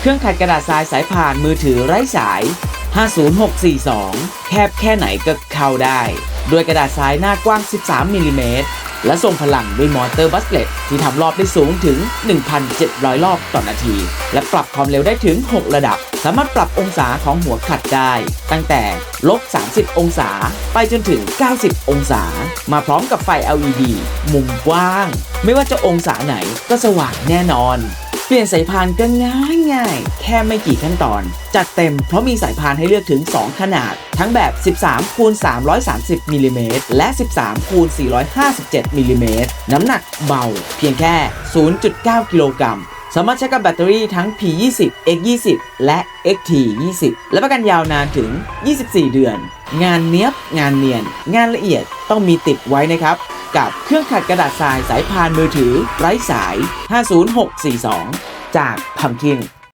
เครื่องขัดกระดาษทรายสายพานมือถือไร้สาย 50642 แคบแค่ไหนก็เข้าได้ด้วยกระดาษทรายหน้ากว้าง 13 มิลลิเมตรและทรงพลังด้วยมอเตอร์บัสเลตที่ทำรอบได้สูงถึง 1,700 รอบต่อนาทีและปรับความเร็วได้ถึง 6 ระดับสามารถปรับองศาของหัวขัดได้ตั้งแต่-30 องศาไปจนถึง 90 องศามาพร้อมกับไฟ LED มุมกว้างไม่ว่าจะองศาไหนก็สว่างแน่นอนเปลี่ยนสายพานก็ง่ายๆแค่ไม่กี่ขั้นตอนจัดเต็มเพราะมีสายพานให้เลือกถึง 2 ขนาดทั้งแบบ 13x330 มิลลิเมตรและ 13x457 มิลลิเมตรน้ำหนักเบาเพียงแค่ 0.9 กิโลกรัมสามารถใช้กับแบตเตอรี่ทั้ง P20 X20 และ XT20 และประกันยาวนานถึง 24 เดือนงานเนียบงานเนียนงานละเอียดต้องมีติดไว้นะครับกับเครื่องขัดกระดาษทรายสายพานมือถือไร้สาย 50642 จาก Pumpkin